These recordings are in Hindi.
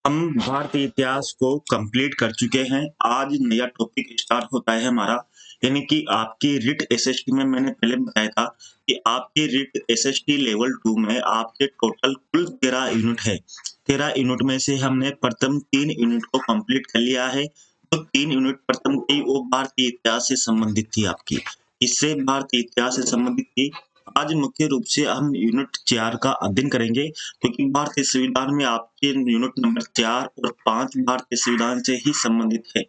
हम भारतीय इतिहास को कंप्लीट कर चुके हैं। आज नया टॉपिक स्टार्ट होता है हमारा, यानी कि आपकी रिट एसएसटी में मैंने पहले बताया था कि आपकी रिट एसएसटी लेवल 2 में आपके टोटल कुल 13 यूनिट है। 13 यूनिट में से हमने प्रथम 3 यूनिट को कंप्लीट कर लिया है। तो 3 यूनिट प्रथम की वो भारतीय इतिहास से संबंधित थी आपकी। इससे भारतीय इतिहास से संबंधित थी। आज मुख्य रूप से हम यूनिट 4 का अध्ययन करेंगे, क्योंकि भारतीय संविधान में आपके यूनिट नंबर 4 और 5 भारतीय संविधान से ही संबंधित है।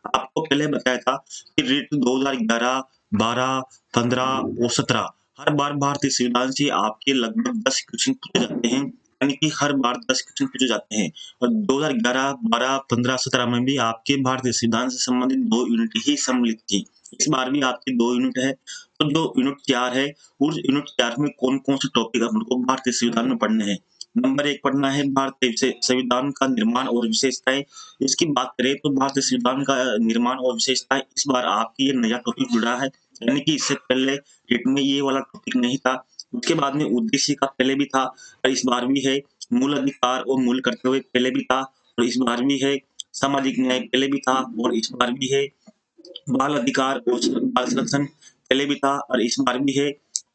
आपको पहले बताया था कि रिट 2011, 12, 15 और 17 हर बार भारतीय संविधान से आपके लगभग 10 क्वेश्चन पूछे जाते हैं, यानी कि हर बार 10 क्वेश्चन पूछे जाते हैं। और 2011, 12, 15, 17 में भी आपके भारतीय संविधान से संबंधित 2 यूनिट ही सम्मिलित थी। इस बार भी आपके 2 यूनिट है। तो जो यूनिट 4 है, उस यूनिट 4 में कौन-कौन से टॉपिक हमको भारतीय संविधान में पढ़ने हैं। नंबर 1 पढ़ना है भारतीय संविधान का निर्माण और विशेषताएं। इसकी बात करें तो भारतीय संविधान का निर्माण और विशेषताएं इस बार आपकी ये नया टॉपिक जुड़ा है, यानी कि इससे पहले रिट में ये वाला टॉपिक नहीं था। उसके बाद में उद्देश्य का पहले भी था और इस बार भी है। मूल अधिकार और मूल कर्तव्य पहले भी था और इस बार भी है। सामाजिक न्याय पहले भी था और इस बार भी है। बाल अधिकार और बाल संरक्षण पहले भी था और इस बार भी है।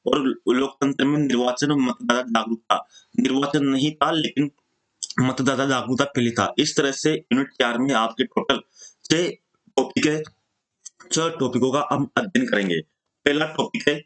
और लोकतंत्र में निर्वाचन और मतदाता जागरूकता, निर्वाचन नहीं था लेकिन मतदाता जागरूकता पहले था। इस तरह से यूनिट 4 में आपके टोटल 6 टॉपिक है। 6 टॉपिकों का हम अध्ययन करेंगे। पहला टॉपिक है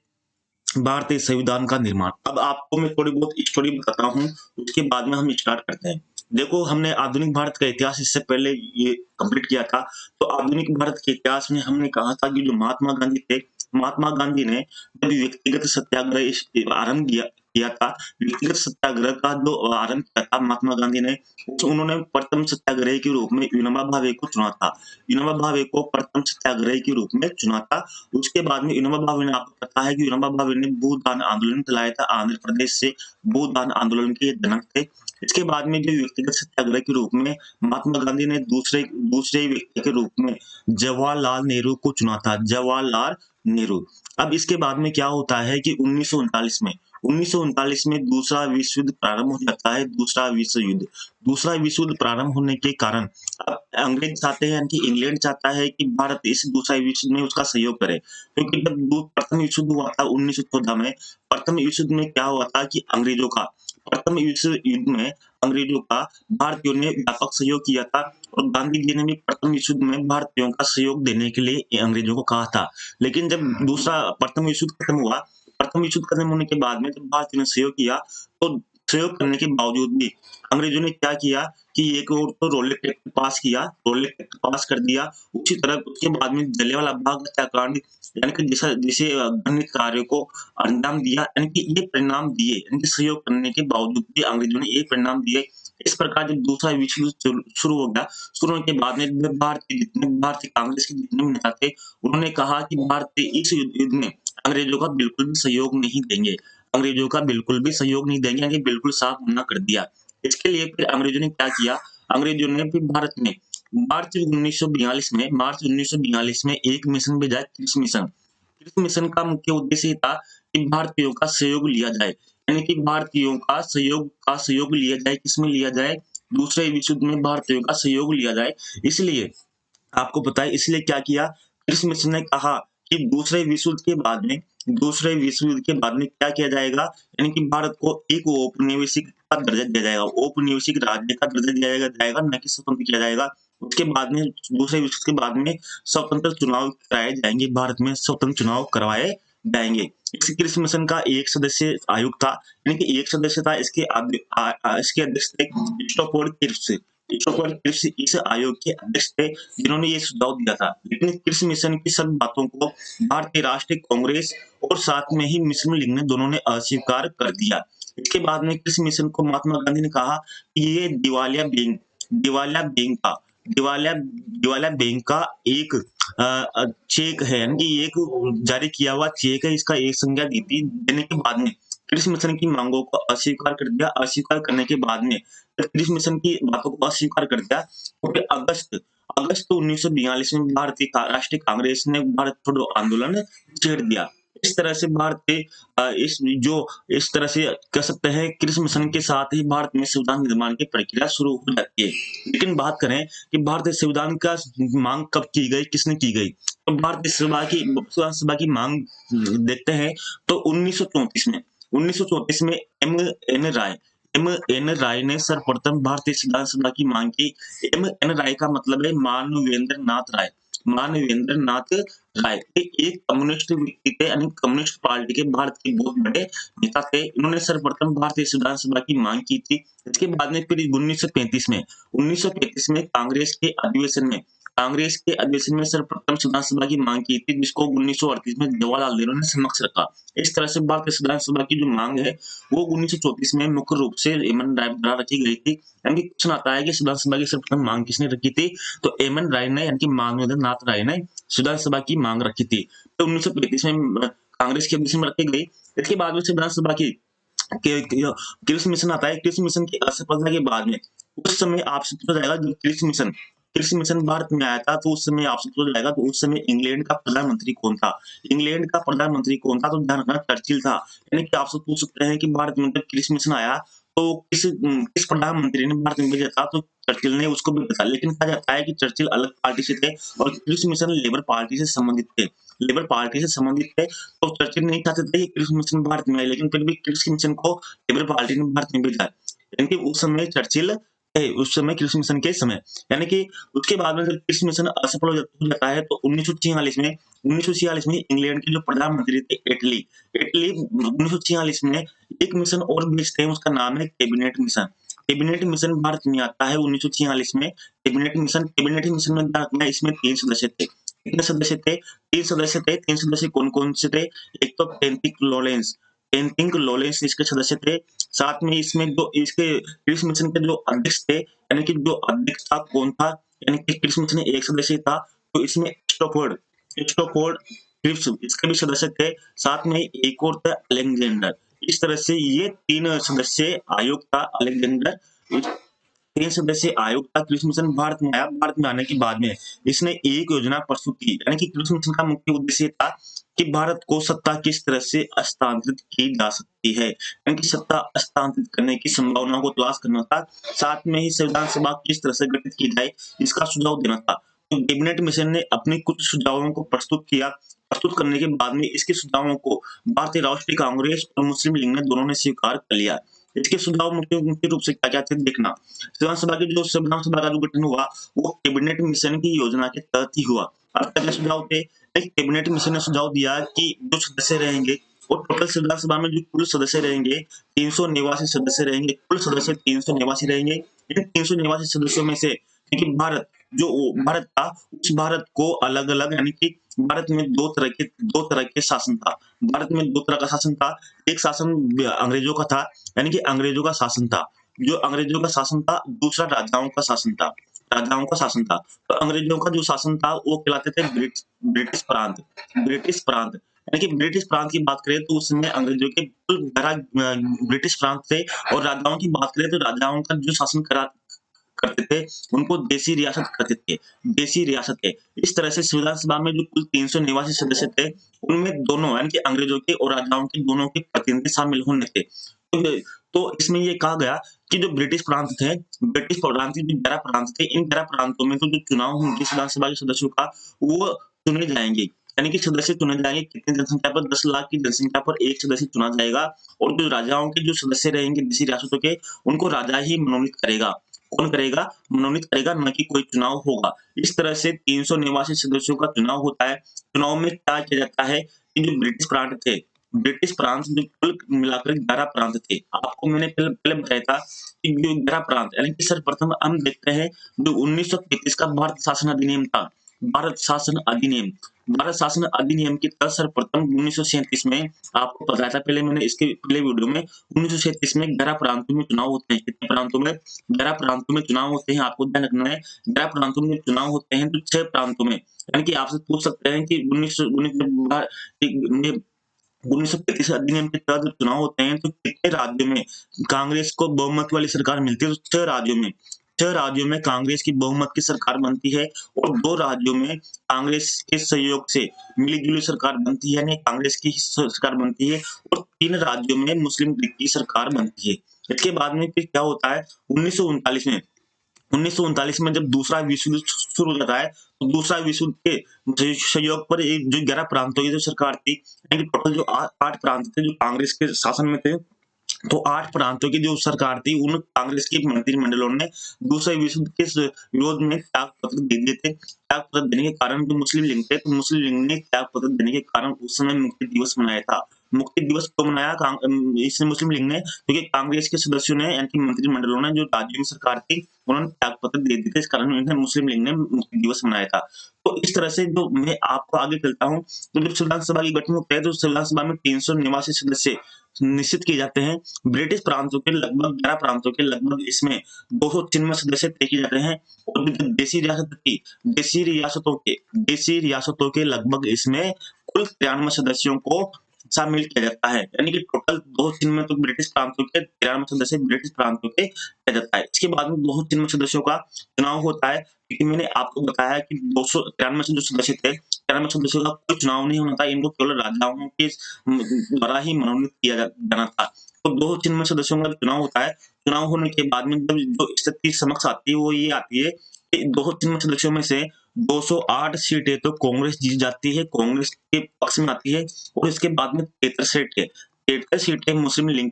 भारतीय संविधान का निर्माण। अब आपको मैं थोड़ी बहुत स्टोरी बताता हूँ, उसके बाद में हम स्टार्ट करते हैं। देखो, हमने आधुनिक भारत का इतिहास इससे पहले ये कंप्लीट किया था। तो आधुनिक भारत के इतिहास में हमने कहा था कि जो महात्मा गांधी थे, महात्मा गांधी ने जब व्यक्तिगत सत्याग्रह आरंभ किया था, व्यक्तिगत सत्याग्रह का जो आरंभ किया था महात्मा गांधी ने, उन्होंने प्रथम सत्याग्रह के रूप में विनोबा भावे को चुना था। विनोबा भावे को प्रथम सत्याग्रह के रूप में चुना था। उसके बाद में विनोबा भावे ने, आपको पता है कि विनोबा भावे ने भूदान आंदोलन चलाया था आंध्र प्रदेश से। भूदान आंदोलन के जनक थे। इसके बाद में जो व्यक्तिगत सत्याग्रह के रूप में महात्मा गांधी ने दूसरे दूसरे व्यक्ति के रूप में जवाहरलाल नेहरू को चुना था, जवाहरलाल नेहरू। अब इसके बाद में क्या होता है कि 1939 में दूसरा विश्व युद्ध प्रारंभ हो जाता है। दूसरा विश्व युद्ध प्रारंभ होने के कारण अब अंग्रेज चाहते हैं कि इंग्लैंड चाहता है कि भारत इस दूसरा विश्व युद्ध में उसका सहयोग करे, क्योंकि जब प्रथम विश्व युद्ध हुआ था 1914 में, प्रथम विश्व युद्ध में क्या हुआ था कि प्रथम विश्व युद्ध में अंग्रेजों का भारतीयों ने व्यापक सहयोग किया था। और गांधी जी ने भी प्रथम विश्व युद्ध में भारतीयों का सहयोग देने के लिए अंग्रेजों को कहा था। लेकिन जब प्रथम विश्व युद्ध खत्म हुआ, प्रथम विश्व युद्ध खत्म होने के बाद में जब भारतीयों ने सहयोग किया, तो सहयोग करने के बावजूद भी अंग्रेजों ने क्या किया कि एक और तो रोलेट एक्ट पास किया, रोलेट एक्ट पास कर दिया। उसी तरह उसके बाद में जलियांवाला बाग हत्याकांड, यानी कि जिसे घृणित कार्यों को अंजाम दिया, यानी कि ये परिणाम दिए, यानी कि सहयोग करने के बावजूद भी अंग्रेजों ने ये परिणाम दिए। इस प्रकार जब दूसरा विश्व युद्ध शुरू हो गया, शुरू होने के बाद में भारतीय कांग्रेस के जितने भी नेता थे, उन्होंने कहा कि भारतीय इस युद्ध में अंग्रेजों का बिल्कुल भी सहयोग नहीं देंगे, अंग्रेजों का बिल्कुल भी सहयोग नहीं देंगे, यानी बिल्कुल साफ मना कर दिया। इसके लिए फिर अंग्रेजों ने क्या किया, अंग्रेजों ने फिर भारत में मार्च 1942 में एक मिशन भेजा, क्रिस मिशन। क्रिस मिशन का मुख्य उद्देश्य ये था कि भारतीयों का सहयोग लिया जाए, यानी कि भारतीयों का सहयोग लिया जाए। किसमें लिया जाए? दूसरे विश्व युद्ध में भारतीयों का सहयोग लिया जाए। इसलिए आपको पता है, इसलिए क्या किया, क्रिस मिशन ने कहा कि दूसरे विश्व युद्ध के बाद में क्या किया जाएगा, यानी कि भारत को एक औपनिवेशिक का दर्जा दिया जाएगा, औपनिवेशिक राज्य का दर्जा दिया जाएगा, न कि स्वतंत्र किया जाएगा। उसके बाद में दूसरे विश्व युद्ध के बाद में स्वतंत्र चुनाव कराए जाएंगे, भारत में स्वतंत्र चुनाव करवाए जाएंगे। इस क्रिस मिशन का एक सदस्य आयोग था, यानी कि एक सदस्य था। इसके अध्यक्ष थे क्रिस्टोफर किर्श। इस आयोग के अध्यक्ष थे, जिन्होंने ये सुझाव दिया था। लेकिन क्रिस मिशन की सब बातों को भारतीय राष्ट्रीय कांग्रेस और साथ में ही मुस्लिम लीग ने दोनों ने अस्वीकार कर दिया। इसके बाद में कृषि मिशन को महात्मा गांधी ने कहा कि ये दिवालिया बैंक का एक चेक है, यानी कि एक जारी किया हुआ चेक है, इसका एक संज्ञा दी थी। देने के बाद में कृषि मिशन की मांगों को अस्वीकार कर दिया। अस्वीकार करने के बाद में कृषि मिशन की बातों को अस्वीकार कर दिया। और फिर अगस्त 1942 में भारतीय राष्ट्रीय कांग्रेस ने भारत छोड़ो आंदोलन छेड़ दिया। इस तरह से इस तरह से कह सकते हैं क्रिस मिशन के साथ ही भारत में संविधान निर्माण की प्रक्रिया शुरू हो जाती है। लेकिन बात करें कि भारतीय संविधान का मांग कब की गई, किसने की गई? तो भारतीय संविधान सभा की मांग देखते हैं तो 1934 में एम एन राय ने सर्वप्रथम भारतीय संविधान सभा की मांग की। एम एन राय का मतलब है मानवेंद्र नाथ राय। मानवेंद्र नाथ राय ये एक कम्युनिस्ट व्यक्ति थे, यानी कम्युनिस्ट पार्टी के भारत के बहुत बड़े नेता थे। इन्होंने सर्वप्रथम भारतीय संविधान सभा की मांग की थी। इसके बाद में फिर 1935 में कांग्रेस के अधिवेशन में सर्वप्रथम संविधान सभा की मांग की थी, जिसको 1938 में जवाहरलाल नेहरू ने समक्ष रखा। इस तरह से भारतीय संविधान सभा की जो मांग है वो 1934 में मुख्य रूप से एमएन राय द्वारा रखी गई थी। यानी कि क्वेश्चन आता है कि संविधान सभा की सर्वप्रथम मांग किसने रखी थी? तो एमएन राय ने, यानी कि मानवेंद्र नाथ राय ने संविधान सभा की मांग रखी थी। तो 1935 में कांग्रेस के अधिवेशन में रखी गई। इसके बाद में संविधान सभा की क्रिस मिशन आता है। क्रिस मिशन की असफलता के बाद में उस समय आपसे पूछा जाएगा, जो क्रिस मिशन भारत में आया था, तो उस समय आपसे पूछा जाएगा तो उस समय इंग्लैंड का प्रधानमंत्री कौन था? इंग्लैंड का प्रधानमंत्री कौन था? तो ध्यान रखना, चर्चिल था। यानी कि आपसे पूछ सकते हैं कि भारत में जब क्रिस मिशन आया तो किस प्रधानमंत्री ने भारत में भेजा था? तो चर्चिल ने उसको भेजा था। लेकिन कहा जाता है कि चर्चिल अलग पार्टी से थे और क्रिस मिशन लेबर पार्टी से संबंधित थे। तो चर्चिल नहीं चाहते थे कि क्रिस मिशन भारत में आए, लेकिन फिर भी क्रिस मिशन को लेबर पार्टी ने भारत में भेजा। यानी कि उस समय चर्चिल थे, उस समय क्रिस मिशन के समय। यानी कि उसके बाद में जब क्रिस मिशन असफल हो जाता है तो 1946 में इंग्लैंड के जो प्रधानमंत्री थे एटली 1946 में एक मिशन और भेजते हैं, उसका नाम है cabinet mission. Cabinet mission Bharat में आता है 1946 में। कैबिनेट मिशन में इसमें 3 सदस्य थे। कितने सदस्य थे? 3 सदस्य थे। 3 सदस्य कौन-कौन से थे? एक तो पेंटिंग लॉरेंस इसके सदस्य थे। साथ में इसमें जो इसके क्रिस मिशन के जो अध्यक्ष थे, यानी कि जो अध्यक्ष था कौन था? यानी कि क्रिस मिशन में एक सदस्य था, तो इसमें स्टॉफोर्ड क्रिप्स इसके भी सदस्य थे। साथ में एक और था अलेक्जेंडर। इस तरह से ये 3 सदस्य आयोग था। अलेक्जेंडर 3 सदस्य आयोग था। क्रिस मिशन भारत में आया। भारत में आने के बाद में इसने एक योजना प्रस्तुत की, यानी कि क्रिस मिशन का मुख्य उद्देश्य था कि भारत को सत्ता किस तरह से हस्तांतरित की जा सकती है, यानी कि सत्ता हस्तांतरित करने की संभावनाओं को तलाश करना था। साथ में ही संविधान सभा किस तरह से गठित की जाए, इसका सुझाव देना था। तो कैबिनेट मिशन ने अपने कुछ सुझावों को प्रस्तुत किया। प्रस्तुत करने के बाद में इसके सुझावों को भारतीय राष्ट्रीय कांग्रेस और मुस्लिम लीग ने दोनों ने स्वीकार कर लिया। इसके सुझाव मुख्य रूप से क्या-क्या थे देखना। संविधान सभा का जो गठन हुआ वो कैबिनेट मिशन की योजना के तहत ही हुआ। अब क्या सुझाव थे? एक कैबिनेट मिशन ने सुझाव दिया कि जो सदस्य रहेंगे वो टोटल संविधान सभा में जो कुल सदस्य रहेंगे 389 सदस्य रहेंगे। कुल सदस्य 389 रहेंगे। इन 389 सदस्यों में से देखिए भारत था, उस भारत को अलग-अलग, यानी कि भारत में 2 तरह के शासन था। भारत में 2 तरह का शासन था। एक शासन अंग्रेजों का था, यानी कि अंग्रेजों का शासन था। जो अंग्रेजों का शासन था, दूसरा राजाओं का शासन था। तो अंग्रेजों का जो शासन था वो कहलाते थे ब्रिटिश प्रांत। यानी कि ब्रिटिश प्रांत की बात करें तो उस समय अंग्रेजों के कुल 12 ब्रिटिश प्रांत थे, और राजाओं की बात करें तो राजाओं का जो शासन करा करते थे उनको देसी रियासत कहते थे। देसी रियासतें। इस तरह से संविधान सभा में जो कुल 389 सदस्य थे, उनमें दोनों, यानी कि अंग्रेजों के और राजाओं के दोनों के प्रतिनिधि शामिल होने थे। तो इसमें ये कहा गया कि जो ब्रिटिश प्रांत के जो 11 प्रांत थे, इन 11 प्रांतों में तो जो चुनाव होंगे संविधान सभा के सदस्यों का, वो चुने जाएंगे। यानी कि सदस्य चुने जाएंगे कितनी जनसंख्या पर? 10 लाख की जनसंख्या पर एक सदस्य चुना जाएगा, और जो राजाओं के जो सदस्य रहेंगे देसी रियासतों के, उनको राजा ही मनोनीत करेगा। कौन करेगा? मनोनीत करेगा, न कि कोई चुनाव होगा। इस तरह से 389 सदस्यों का चुनाव होता है। चुनाव में क्या किया जाता है कि जो ब्रिटिश प्रांत जो कुल मिलाकर 11 प्रांत थे। आपको मैंने पहले बताया था कि जो 11 प्रांत, यानी कि सर्वप्रथम हम देखते हैं जो 1933 का भारत शासन अधिनियम था। भारत शासन अधिनियम के तहत सर्वप्रथम 1937 में, आपको बताया था पहले मैंने इसके पहले वीडियो में, 1937 में 11 प्रांतों में चुनाव होते हैं। कितने प्रांतों में? 11 प्रांतों में चुनाव होते हैं। आपको ध्यान रखना है 11 प्रांतों में चुनाव होते हैं, तो 6 प्रांतों में, यानी कि आपसे पूछ सकते हैं कि 1935 अधिनियम के तहत चुनाव होते हैं तो कितने राज्यों में कांग्रेस को बहुमत वाली सरकार मिलती है? तो 6 राज्यों में 6 राज्यों में कांग्रेस की बहुमत की सरकार बनती है और 2 राज्यों में कांग्रेस के सहयोग से मिली-जुली सरकार बनती है, यानी कांग्रेस की सरकार बनती है और 3 राज्यों में मुस्लिम लीग की सरकार बनती है। इसके बाद में फिर क्या होता है 1939 में जब दूसरा विश्व युद्ध शुरू हो जाता है, तो दूसरा विश्व युद्ध के सहयोग पर एक जो 11 प्रांतों की जो सरकार थी, यानी कि टोटल जो 8 प्रांत थे जो कांग्रेस के शासन में थे, तो 8 प्रांतों की जो सरकार थी, उन कांग्रेस के मंत्रिमंडलों ने दूसरे विश्व युद्ध के विरोध में त्याग पत्र दे दिए थे। त्याग पत्र देने के कारण जो मुस्लिम लीग थे, तो मुस्लिम लीग ने त्याग पत्र देने के कारण उस समय मुक्ति दिवस मनाया था। मुक्ति दिवस क्यों मनाया इस मुस्लिम लीग ने? क्योंकि कांग्रेस के सदस्यों ने यानी कि मंत्रिमंडलों ने जो राज्यों में सरकार थी, उन्होंने त्याग पत्र दे दिए थे, इस कारण उन्हें मुस्लिम लीग ने मुक्ति दिवस मनाया था। तो इस तरह से जो मैं आपको आगे चलता हूँ, तो जब संविधान सभा की गठन होता है, तो संविधान सभा में 389 सदस्य निश्चित किए जाते हैं। ब्रिटिश प्रांतों के लगभग 11 प्रांतों के लगभग इसमें 293 सदस्य तय किए जाते हैं और जो देशी रियासतों के लगभग इसमें कुल 93 सदस्यों को शामिल किया जाता है, यानी कि टोटल 293 में तो ब्रिटिश प्रांतों के 93 सदस्य ब्रिटिश प्रांतों के किया जाता है। इसके बाद में 293 सदस्यों का चुनाव होता है, क्योंकि मैंने आपको बताया कि 293 से जो सदस्य थे, 93 सदस्यों का कोई चुनाव नहीं होना था, इनको केवल राजाओं के द्वारा ही मनोनीत किया जाना था। तो 293 सदस्यों का चुनाव होता है। चुनाव होने के बाद में जब जो स्थिति समक्ष आती है वो ये आती है कि 293 सदस्यों में से 208 सीटें तो कांग्रेस जीत जाती है, कांग्रेस के पक्ष में आती है और इसके बाद में 73 सीटें मुस्लिम लीग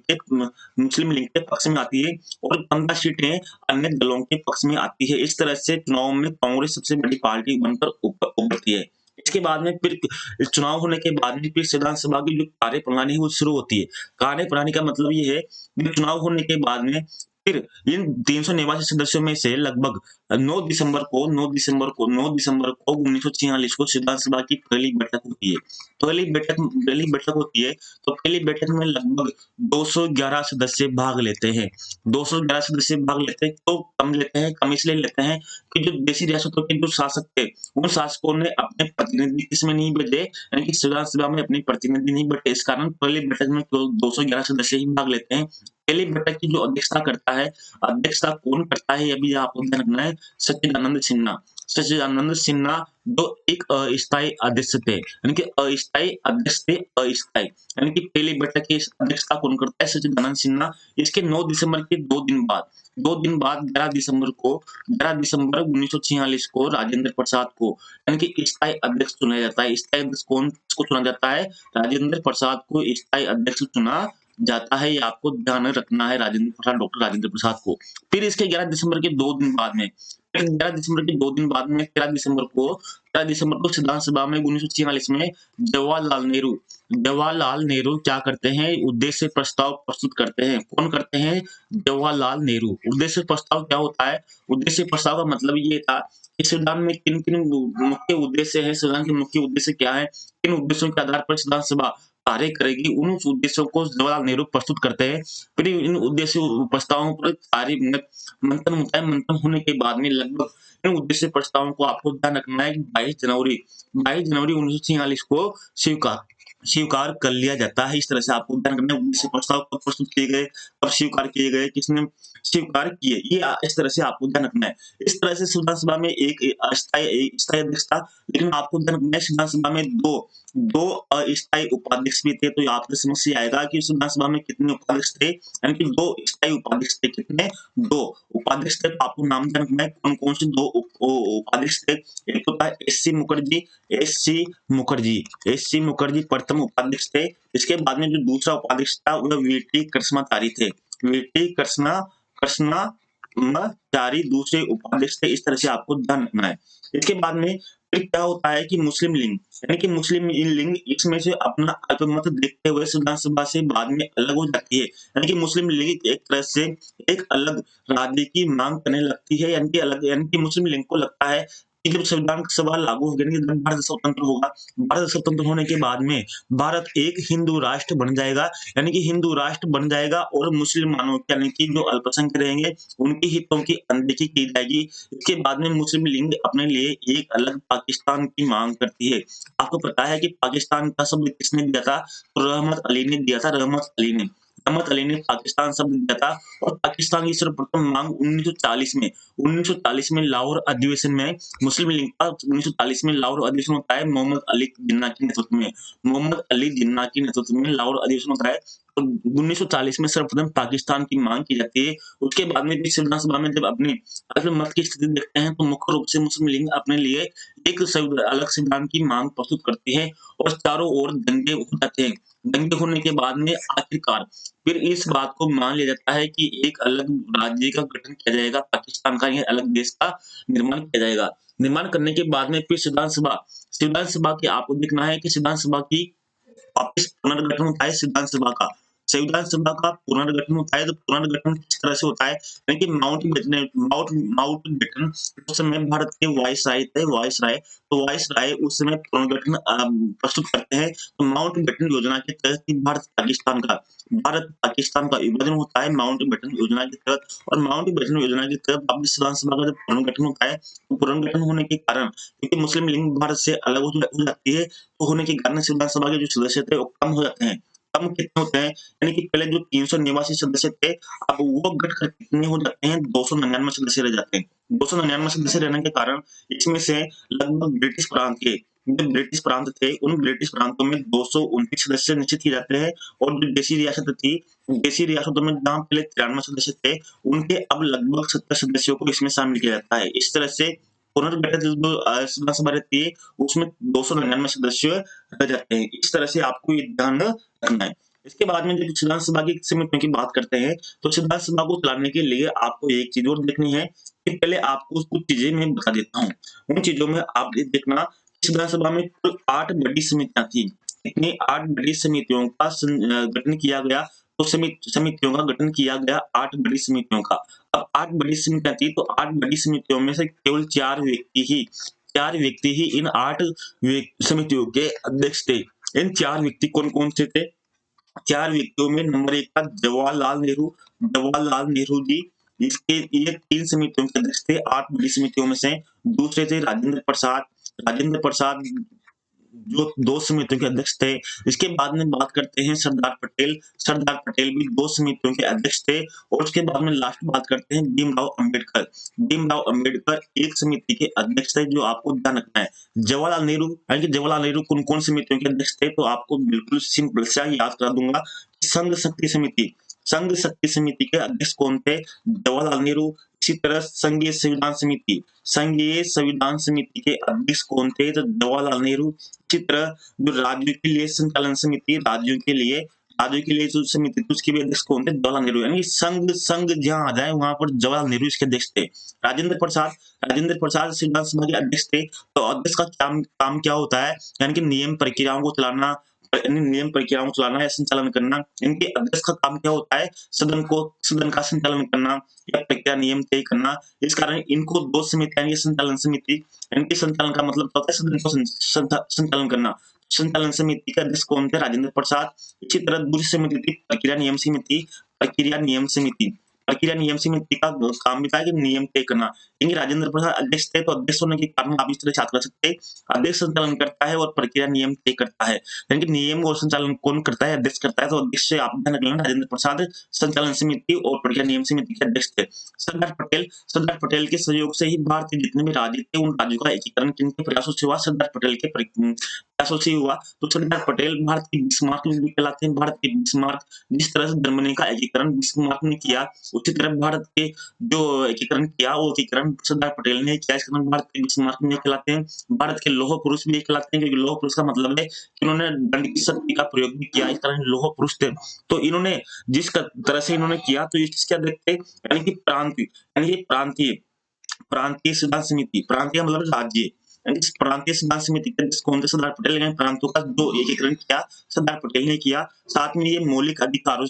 के पक्ष में आती है और 15 सीटें अन्य दलों के पक्ष में आती है। इस तरह से चुनाव में कांग्रेस सबसे बड़ी पार्टी बनकर उभरती है। इसके बाद में फिर चुनाव होने के बाद में फिर संविधान सभा की जो कार्यप्रणाली है वो शुरू होती है। कार्यप्रणाली का मतलब ये है कि चुनाव होने के बाद में फिर इन 389 सदस्यों में से लगभग 9 दिसंबर को 1946 को संविधान सभा की पहली बैठक होती है। पहली बैठक होती है, तो पहली बैठक में लगभग 211 सदस्य भाग लेते हैं। 211 सदस्य भाग लेते हैं, तो कम लेते हैं, कम इसलिए लेते हैं कि जो देशी रियासतों के जो शासक थे, उन शासकों ने अपने प्रतिनिधि इसमें नहीं भेजे, यानी कि संविधान सभा में अपने प्रतिनिधि नहीं बैठे। इस कारण पहली बैठक में केवल 211 सदस्य ही भाग लेते हैं। पहली बैठक की जो अध्यक्षता कौन करता है, ये भी आपको ध्यान रखना है, सच्चिदानंद सिन्हा जो एक अस्थायी अध्यक्ष थे, यानी कि अस्थायी अध्यक्ष थे, अस्थायी, यानी कि पहली बैठक की अध्यक्षता कौन करता है? सच्चिदानंद सिन्हा। इसके 9 दिसंबर के 2 दिन बाद 11 दिसंबर 1946 को राजेंद्र प्रसाद को, यानी कि स्थायी अध्यक्ष चुना जाता है। स्थायी अध्यक्ष किसको चुना जाता है? राजेंद्र प्रसाद को स्थायी अध्यक्ष चुना जाता है। ये आपको ध्यान में रखना है, डॉक्टर राजेंद्र प्रसाद को। फिर इसके 11 दिसंबर के 2 दिन बाद में 13 दिसंबर को संविधान सभा में 1946 में जवाहरलाल नेहरू क्या करते हैं? उद्देश्य प्रस्ताव प्रस्तुत करते हैं। कौन करते हैं? जवाहरलाल नेहरू। उद्देश्य प्रस्ताव क्या होता है? उद्देश्य प्रस्ताव का मतलब ये था कि संविधान में किन-किन मुख्य उद्देश्य हैं, संविधान के मुख्य उद्देश्य क्या है, किन उद्देश्यों के आधार पर संविधान सभा कार्य करेगी, उन उद्देश्यों को जवाहरलाल नेहरू प्रस्तुत करते हैं। फिर इन उद्देश्य प्रस्तावों पर मंथन होता है। मंथन होने के बाद में लगभग इन उद्देश्य प्रस्तावों को आपको ध्यान रखना है कि 22 जनवरी 1946 को स्वीकार कर लिया जाता है। इस तरह से आपको ध्यान रखना है, उद्देश्य प्रस्ताव कब प्रस्तुत किए गए, कब स्वीकार किए गए, किसने स्वीकार किए, ये इस तरह से आपको ध्यान रखना है। इस तरह से संविधान सभा में एक अस्थायी अध्यक्ष था, लेकिन आपको ध्यान रखना है संविधान सभा में दो अस्थायी उपाध्यक्ष भी थे। तो आपको समझ से आएगा कि संविधान सभा में कितने उपाध्यक्ष थे, यानी कि 2 स्थायी उपाध्यक्ष थे। कितने? 2 उपाध्यक्ष थे। तो आपको नाम ध्यान रखना है कौन-कौन से 2 उपाध्यक्ष थे। एक तो था एस सी मुखर्जी प्रथम उपाध्यक्ष थे। इसके बाद में जो दूसरा उपाध्यक्ष था वह वीटी कृष्णाचारी थे। वीटी कृष्णाचारी दूसरे उपाध्यक्ष थे। इस तरह से आपको ध्यान रखना है। इसके बाद में फिर क्या होता है कि मुस्लिम लीग इसमें से अपना अल्पमत देखते हुए संविधान सभा से बाद में अलग हो जाती है। यानी कि मुस्लिम लीग एक तरह से एक अलग राज्य की मांग करने लगती है, यानी कि मुस्लिम लीग को लगता है कि जब संविधान सभा लागू हो गई, जब भारत स्वतंत्र होगा, भारत स्वतंत्र होने के बाद में भारत एक हिंदू राष्ट्र बन जाएगा, यानी कि हिंदू राष्ट्र बन जाएगा और मुसलमानों यानी कि जो अल्पसंख्यक रहेंगे उनके हितों की अनदेखी की जाएगी। इसके बाद में मुस्लिम लीग अपने लिए एक अलग पाकिस्तान की मांग करती है। आपको पता है कि पाकिस्तान का शब्द किसने दिया था? तो रहमत अली ने दिया था। अहमद अली ने पाकिस्तान शब्द दिया था और पाकिस्तान की सर्वप्रथम मांग 1940 में लाहौर अधिवेशन में मुस्लिम लीग का 1940 में लाहौर अधिवेशन होता है मोहम्मद अली जिन्ना के नेतृत्व में। मोहम्मद अली जिन्ना के नेतृत्व में लाहौर अधिवेशन होता है तो 1940 में सर्वप्रथम पाकिस्तान की मांग की जाती है। उसके बाद में भी संविधान सभा में जब अपने अगर मत की स्थिति देखते हैं तो मुख्य रूप से मुस्लिम लीग अपने लिए एक अलग संविधान की मांग प्रस्तुत करती है और चारों ओर दंगे हो जाते हैं। दंगे होने के बाद में आखिरकार फिर इस बात को मान लिया जाता है कि एक अलग राज्य का गठन किया जाएगा, पाकिस्तान का या अलग देश का निर्माण किया जाएगा। निर्माण करने के बाद में फिर संविधान सभा की आपको देखना है कि संविधान सभा की वापस पुनर्गठन होता है। संविधान सभा का पुनर्गठन होता है तो पुनर्गठन किस तरह से होता है, यानी कि माउंटबेटन उस समय भारत के वायसराय थे, तो वायसराय उस समय पुनर्गठन प्रस्तुत करते हैं। तो माउंटबेटन योजना के तहत ही भारत पाकिस्तान का विभाजन होता है माउंटबेटन योजना के तहत। और माउंटबेटन योजना के तहत वापस संविधान सभा का जब पुनर्गठन होता है तो पुनर्गठन होने के कारण क्योंकि मुस्लिम लीग भारत से अलग हो जाती है तो होने के कारण संविधान सभा के जो सदस्य थे वो कम हो जाते हैं। कम कितने होते हैं, यानी कि पहले जो 389 सदस्य थे अब वो घटकर कितने हो जाते हैं, 299 सदस्य रह जाते हैं। 299 सदस्य रहने के कारण इसमें से लगभग ब्रिटिश प्रांत के जो ब्रिटिश प्रांत थे उन ब्रिटिश प्रांतों में 229 सदस्य निश्चित किए जाते हैं और जो देशी रियासत थी देशी रियासतों में जहाँ पहले 93 सदस्य थे उनके अब लगभग 70 सदस्यों को इसमें शामिल किया जाता है। इस तरह से पुनर्गठित जो संविधान सभा रहती है उसमें 299 सदस्य रह जाते हैं। इस तरह से आपको ये ध्यान रखना है। इसके बाद में जब संविधान सभा की समितियों की बात करते हैं तो संविधान सभा को चलाने के लिए आपको एक चीज और देखनी है कि पहले आपको कुछ चीजें मैं बता देता हूँ। उन चीजों में आप देखना संविधान सभा में कुल 8 बड़ी समितियां थी। इतनी 8 बड़ी समितियों का गठन किया गया। तो समितियों का गठन किया गया 8 बड़ी समितियों का। अब 8 बड़ी समितियां थी तो 8 बड़ी समितियों में से केवल 4 व्यक्ति ही इन 8 समितियों के अध्यक्ष थे। इन 4 व्यक्ति कौन कौन से थे? 4 व्यक्तियों में नंबर 1 था जवाहरलाल नेहरू जी। इसके ये 3 समितियों के अध्यक्ष थे 8 बड़ी समितियों में से। दूसरे थे राजेंद्र प्रसाद जो 2 समितियों के अध्यक्ष थे। इसके बाद में बात करते हैं सरदार पटेल भी 2 समितियों के अध्यक्ष थे। और उसके बाद में लास्ट बात करते हैं भीमराव अंबेडकर एक समिति के अध्यक्ष थे। जो आपको ध्यान रखना है जवाहरलाल नेहरू कौन कौन समितियों के अध्यक्ष थे तो आपको बिल्कुल सिंपल सा याद करा दूंगा। संघ शक्ति समिति के अध्यक्ष कौन थे? जवाहरलाल नेहरू। इसी तरह संघीय संविधान समिति के अध्यक्ष कौन थे? तो जवाहरलाल नेहरू। इसी तरह जो राज्यों के लिए संचालन समिति राज्यों के लिए जो समिति थी उसके भी अध्यक्ष कौन थे? जवाहरलाल नेहरू। यानी संघ जहां आ जाए वहां पर जवाहरलाल नेहरू इसके अध्यक्ष थे। राजेंद्र प्रसाद संविधान सभा के अध्यक्ष थे। तो अध्यक्ष का काम क्या होता है? यानी कि नियम प्रक्रियाओं को चलाना या संचालन करना। इनके अध्यक्ष का काम क्या होता है? सदन का संचालन करना या प्रक्रिया नियम तय करना। इस कारण इनको 2 समितियां ये संचालन समिति। इनके संचालन का मतलब होता है सदन को संचालन करना। संचालन समिति के अध्यक्ष कौन थे? राजेंद्र प्रसाद। इसी तरह दूसरी समिति थी प्रक्रिया नियम समिति का काम भी था कि नियम तय करना। इनके राजेंद्र प्रसाद अध्यक्ष थे। तो अध्यक्ष होने के कारण आप इस तरह याद कर सकते हैं अध्यक्ष संचालन करता है और प्रक्रिया नियम तय करता है। यानी कि नियम और संचालन कौन करता है? अध्यक्ष करता है। तो अध्यक्ष से आप ध्यान रखना राजेंद्र प्रसाद संचालन समिति और प्रक्रिया नियम समिति के अध्यक्ष थे। सरदार पटेल के सहयोग से ही भारत के जितने भी राज्य थे उन राज्यों का एकीकरण किनके प्रयासों से हुआ? सरदार पटेल के प्रयासों से हुआ। तो सरदार पटेल भारत के बिस्मार्क भी कहलाते हैं। भारत के बिस्मार्क जिस तरह से जर्मनी का एकीकरण बिस्मार्क ने किया उसी तरह भारत के जो एकीकरण किया वो एकीकरण सरदार पटेल ने किया। इस कारण भारत के बिस्मार्क भी कहलाते हैं। भारत के लौह पुरुष भी कहलाते हैं क्योंकि लौह पुरुष का मतलब है कि इन्होंने दंड की शक्ति का प्रयोग भी किया। इस कारण लौह पुरुष थे। तो इन्होंने जिस तरह से इन्होंने किया तो इसके अध्यक्ष थे यानी कि प्रांतीय सिद्धांत समिति। प्रांतीय मतलब राज्य। प्रांतीय सिद्धांत समिति के अध्यक्ष कौन थे? सरदार पटेल ने प्रांतों का जो एकीकरण किया सरदार पटेल ने किया। साथ में ये मौलिक अधिकारों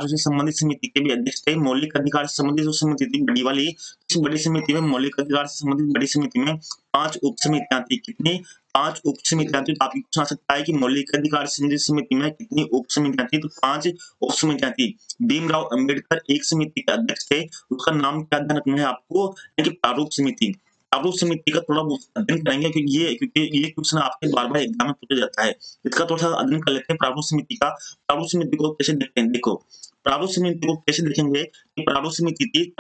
से संबंधित समिति के भी अध्यक्ष थे। मौलिक अधिकार से संबंधित जो समिति थी बड़ी वाली, इस बड़ी समिति में मौलिक अधिकार से संबंधित बड़ी समिति में 5 उप समितियां थी। कितनी? 5 उप समितियां थी। तो आपको पूछा सकता है कि मौलिक अधिकार से संबंधित समिति में कितनी उप समितियां थी? तो 5 उप समितियां थी। भीमराव अंबेडकर एक समिति के अध्यक्ष थे। उसका नाम क्या ध्यान रखना है आपको? प्रारूप समिति। प्रारूप समिति का थोड़ा बहुत अध्ययन करेंगे, क्योंकि ये क्वेश्चन आपके बार-बार एग्जाम में पूछा जाता है। इसका थोड़ा-सा अध्ययन कर लेते हैं प्रारूप समिति का। प्रारूप समिति को कैसे देखते हैं? देखो, प्रारूप समिति को कैसे देखेंगे कि प्रारूप समिति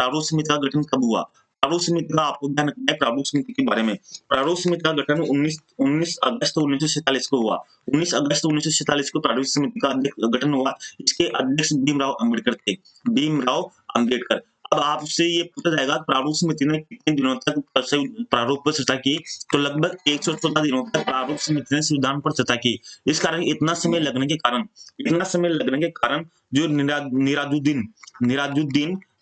का गठन कब हुआ? प्रारूप समिति का आपको ध्यान रखना है प्रारूप समिति के बारे में। प्रारूप समिति का गठन 19 अगस्त 1947 को हुआ। 19 अगस्त 1947 को प्रारूप समिति का गठन हुआ। इसके अध्यक्ष भीमराव अम्बेडकर थे। भीमराव अम्बेडकर। अब आपसे ये पूछा जाएगा प्रारूप समिति ने कितने दिनों तक प्रारूप पर चर्चा की? तो लगभग 114 दिनों तक प्रारूप समिति ने संविधान पर चर्चा की। इस कारण इतना समय लगने के कारण जो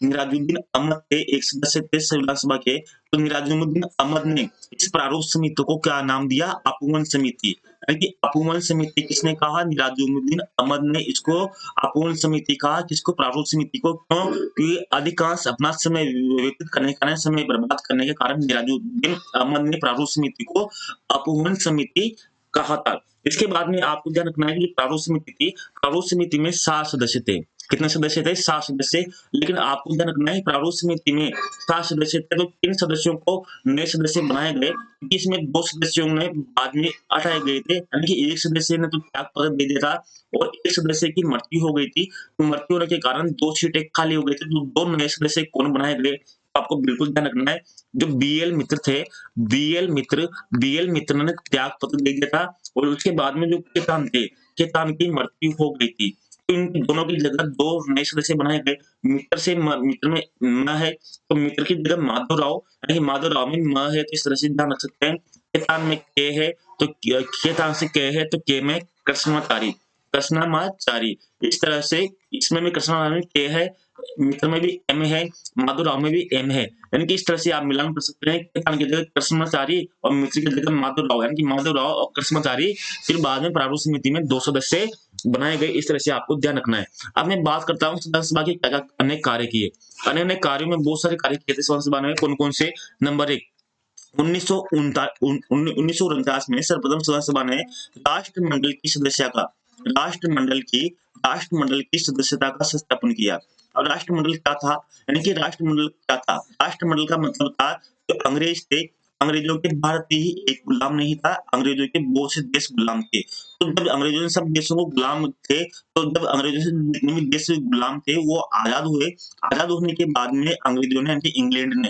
निराजुद्दीन अहमद थे, एक सदस्य थे संविधान सभा के, तो निराजुद्दीन अहमद ने इस प्रारूप समिति को क्या नाम दिया? अपवन समिति। यानी कि अपवन समिति किसने कहा? निराजुद्दीन अहमद ने इसको अपवन समिति कहा। किसको? प्रारूप समिति को। क्यों? क्योंकि अधिकांश अपना समय व्यतीत करने के कारण, समय बर्बाद करने के कारण निराजुद्दीन अहमद ने प्रारूप समिति को अपवन समिति कहा था। इसके बाद में आपको ध्यान रखना है कि प्रारूप समिति थी, प्रारूप समिति में 7 सदस्य थे। कितने सदस्य थे? 7 सदस्य। लेकिन आपको ध्यान रखना है प्रारूप समिति में 7 सदस्य थे, तो 3 सदस्यों को नए सदस्य बनाए गए। इसमें 2 सदस्यों ने बाद में हटाए गए थे, यानी कि एक सदस्य ने तो त्याग पत्र दे दिया था और एक सदस्य की मृत्यु हो गई थी। तो मृत्यु होने के कारण 2 सीटें खाली हो गई थी, तो 2 नए सदस्य कौन बनाए गए? आपको बिल्कुल ध्यान रखना है, जो बीएल मित्र थे, बीएल मित्र ने त्याग पत्र दे दिया था और उसके बाद में जो केतान की मृत्यु हो गई थी। तो इन दोनों की जगह 2 नए सदस्य बनाए गए। मित्र में म है, तो मित्र की जगह माधवराव, यानी माधवराव में म है, तो इस तरह से ध्यान रख सकते हैं। केतान में के है, तो केतान से के है, तो के में कृष्णमाचारी। इस तरह से इसमें भी कृष्णमाचारी में के है, मित्र में भी एम है, माधवराव में भी एम है। यानी कि इस तरह से आप मिलान कर सकते हैं। केतान की जगह कृष्णमाचारी और मित्र की जगह माधवराव, यानी कि माधवराव और कृष्णमाचारी। फिर बाद में प्रारूप समिति में 2 सदस्य बनाए गए। इस तरह से आपको ध्यान रखना है। अब मैं बात करता हूँ संविधान सभा के क्या-क्या अनेक कार्य किए। अनेक कार्यों में बहुत सारे कार्य किए थे संविधान सभा ने। कौन-कौन से? नंबर 1, 1949 में सर्वप्रथम संविधान सभा ने राष्ट्रमंडल की सदस्यता का सत्यापन किया। और राष्ट्रमंडल क्या था? यानी कि राष्ट्रमंडल क्या था? राष्ट्रमंडल का मतलब था जो अंग्रेज थे, अंग्रेजों के भारत ही एक गुलाम नहीं था, अंग्रेजों के बहुत से देश गुलाम थे। तो जब अंग्रेजों ने सब देशों को गुलाम थे, तो जब अंग्रेजों से जितने भी देश गुलाम थे वो आजाद हुए। आजाद होने के बाद में अंग्रेजों ने, यानी कि इंग्लैंड,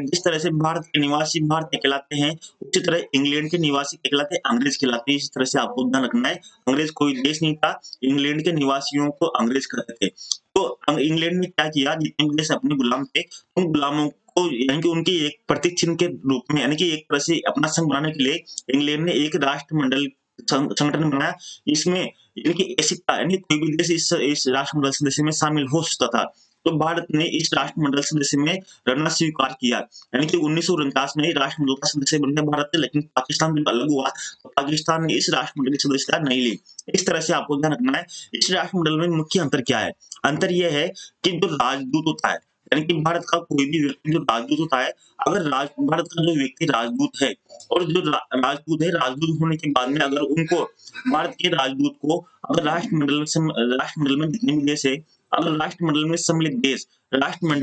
जिस तरह से भारत के निवासी भारतीय कहलाते हैं, उसी तरह इंग्लैंड के निवासी कहलाते हैं अंग्रेज कहलाते हैं। इस तरह से आपको ध्यान रखना है। अंग्रेज कोई देश नहीं था, इंग्लैंड के निवासियों को अंग्रेज कहते थे। तो इंग्लैंड ने क्या किया? जितने भी देश अपने गुलाम थे, उन गुलामों को, यानी कि उनकी एक प्रतीक चिन्ह के रूप में, यानी कि एक तरह से अपना संघ बनाने के लिए इंग्लैंड ने एक राष्ट्रमंडल संगठन बनाया। इसमें यानी कि ऐसी, यानी कोई भी देश इस राष्ट्रमंडल सदस्य में शामिल हो सकता था। तो भारत ने इस राष्ट्रमंडल सदस्य में रहना स्वीकार किया। यानी कि 1949 में राष्ट्रमंडल का सदस्य बन गया भारत, लेकिन पाकिस्तान जब अलग हुआ तो पाकिस्तान ने इस राष्ट्रमंडल की सदस्यता नहीं ली। इस तरह से आपको ध्यान रखना है। इस राष्ट्रमंडल में मुख्य अंतर क्या है? अंतर यह है कि जो राजदूत होता है, यानी कि भारत का कोई भी व्यक्ति जो राजदूत होता है, अगर भारत का जो व्यक्ति राजदूत है और जो राजदूत होने के बाद में अगर उनको, भारत के राजदूत को अगर राष्ट्रमंडल में जितने भी देश है, अगर राष्ट्रमंडल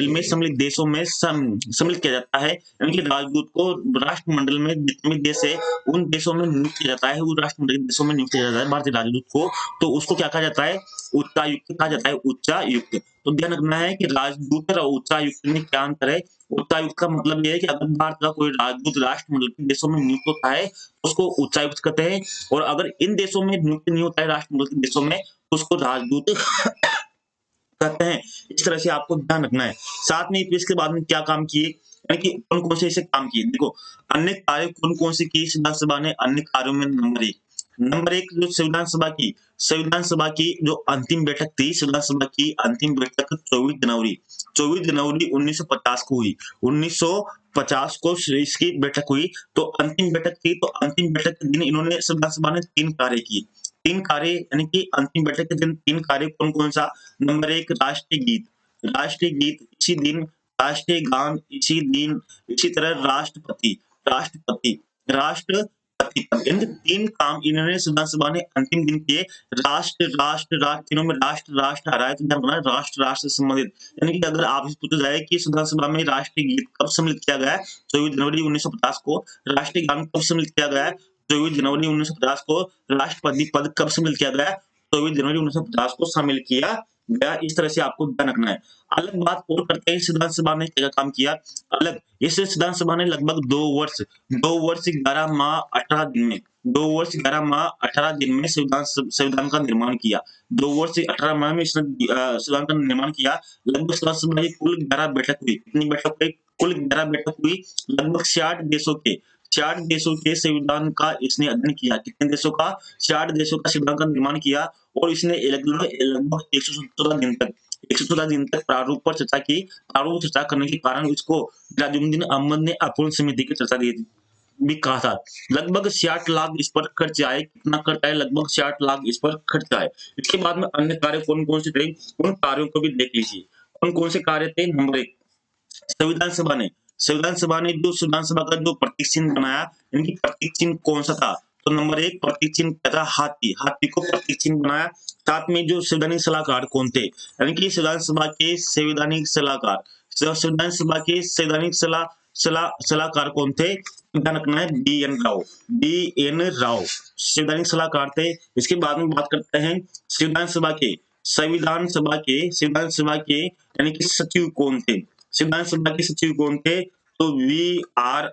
में सम्मिलित देशों में सम्मिलित किया जाता है, यानी कि राजदूत को राष्ट्रमंडल में जितने भी देश है उन देशों में नियुक्त किया जाता है, उन राष्ट्रमंडल देशों में नियुक्त किया जाता है भारतीय राजदूत को, तो उसको क्या कहा जाता है? उच्चायुक्त कहा जाता है, उच्चायुक्त। तो ध्यान रखना है कि राजदूत और उच्चायुक्त में क्या अंतर है? उच्चायुक्त का मतलब यह है कि अगर भारत का कोई राजदूत राष्ट्रमंडल के देशों में नियुक्त होता है उसको उच्चायुक्त कहते हैं, और अगर इन देशों में नियुक्त नहीं होता है राष्ट्रमंडल के देशों में तो उसको राजदूत कहते हैं। इस तरह से आपको ध्यान रखना है। साथ में इसके बाद में क्या काम किए, यानी कि कौन-कौन से ऐसे काम किए? देखो, अन्य कार्य कौन-कौन से किए संविधान सभा ने? अन्य कार्यों में नंबर एक जो संविधान सभा की जो अंतिम बैठक थी, संविधान सभा की अंतिम बैठक 24 जनवरी 1950 को हुई। 1950 को इसकी बैठक हुई, तो अंतिम बैठक थी। तो अंतिम बैठक के दिन इन्होंने, संविधान सभा ने 3 कार्य किए। 3 कार्य, यानी कि अंतिम बैठक के दिन 3 कार्य कौन-कौन सा? नंबर 1, राष्ट्रीय गीत इसी दिन, राष्ट्रीय गान इसी दिन, इसी तरह राष्ट्रपति राष्ट्रपति पद, यानी 3 काम इन्होंने संविधान सभा ने अंतिम दिन किए। राष्ट्र, राष्ट्र, राष्ट्र, तीनों में राष्ट्र, राष्ट्र आ रहा है, तो ध्यान रखना राष्ट्र, राष्ट्र से संबंधित। यानी कि अगर आपसे पूछा जाए कि संविधान सभा में राष्ट्रीय गीत कब सम्मिलित किया गया है, 24 जनवरी 1950 को। राष्ट्रीय गान कब सम्मिलित किया गया है, 24 जनवरी 1950 को। राष्ट्रपति पद कब सम्मिलित किया गया है, 24 जनवरी 1950 को शामिल किया गया। इस तरह से आपको ध्यान रखना है। अलग बात और करते हैं संविधान सभा ने क्या काम किया। अलग इस संविधान सभा ने लगभग 2 वर्ष 11 माह 18 दिन में 2 वर्ष 11 माह 18 दिन में संविधान का निर्माण किया। 2 वर्ष 18 माह में इसने संविधान का निर्माण किया। लगभग संविधान सभा की कुल 11 बैठक हुई। कितनी बैठक हुई? कुल 11 बैठक हुई। लगभग 60 देशों के संविधान का इसने अध्ययन किया। कितने देशों का? 60 देशों का संविधान का निर्माण किया और इसने लगभग 114 दिन तक प्रारूप पर चर्चा की। प्रारूप चर्चा करने के कारण इसको निजामुद्दीन अहमद ने अपूर्ण समिति की चर्चा दी भी कहा था। लगभग 60 लाख इस पर खर्च आए। कितना खर्च आए? लगभग 60 लाख इस पर खर्च आए। इसके बाद में अन्य कार्य कौन कौन से थे, उन कार्यों को भी देख लीजिए। कौन कौन से कार्य थे? नंबर 1, संविधान सभा ने जो संविधान सभा का जो प्रतीक चिन्ह बनाया, इनकी प्रतीक चिन्ह कौन सा था? तो नंबर 1 प्रतीक चिन्ह क्या था? हाथी को प्रतीक चिन्ह बनाया। साथ में जो संवैधानिक सलाहकार कौन थे, यानी कि संविधान सभा के संवैधानिक सलाहकार, संविधान सभा के संवैधानिक सलाहकार कौन थे? ध्यान रखना है, बी.एन. राव संवैधानिक सलाहकार थे। इसके बाद में बात करते हैं संविधान सभा के यानी कि सचिव कौन थे? संविधान सभा के सचिव कौन थे? तो वी आर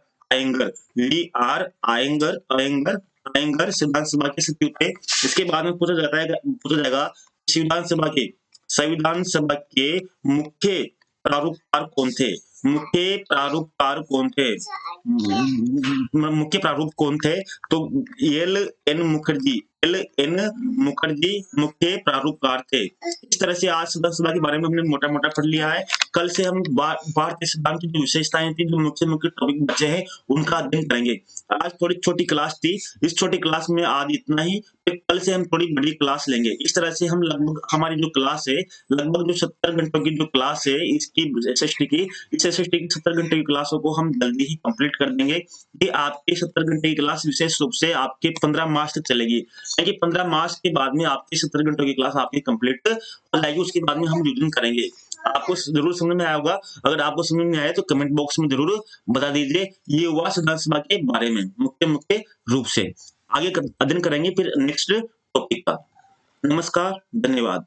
संविधान सभा के सचिव थे। इसके बाद में पूछा जाएगा संविधान सभा के मुख्य प्रारूपकार कौन थे? मुख्य प्रारूप कौन थे? तो एल.एन. मुखर्जी मुख्य प्रारूपकार थे। इस तरह से आज संविधान सभा के बारे में हमने मोटा पढ़ लिया है। कल से हम भारतीय संविधान की जो विशेषताएं थी, जो मुख्य टॉपिक बचे हैं, उनका अध्ययन करेंगे। आज थोड़ी छोटी क्लास थी, इस छोटी क्लास में आज इतना ही। फिर कल से हम थोड़ी बड़ी क्लास लेंगे। इस तरह से हम लगभग हमारी जो क्लास है, लगभग जो 70 घंटों की जो क्लास है इसकी एसएसटी की, इस एसएसटी की 70 घंटे की क्लासों को हम जल्दी ही कंप्लीट कर देंगे। ये आपकी 70 घंटे की क्लास विशेष रूप से आपके 15 मार्च तक चलेगी, यानी कि 15 मार्च के बाद में आपकी 70 घंटों की क्लास आपकी कंप्लीट हो जाएगी। उसके बाद में हम रिवीजन करेंगे। आपको जरूर समझ में आया होगा। अगर आपको समझ में आया तो कमेंट बॉक्स में जरूर बता दीजिए। ये हुआ संविधान सभा के बारे में मुख्य रूप से। आगे अध्ययन करेंगे फिर नेक्स्ट टॉपिक का। नमस्कार, धन्यवाद।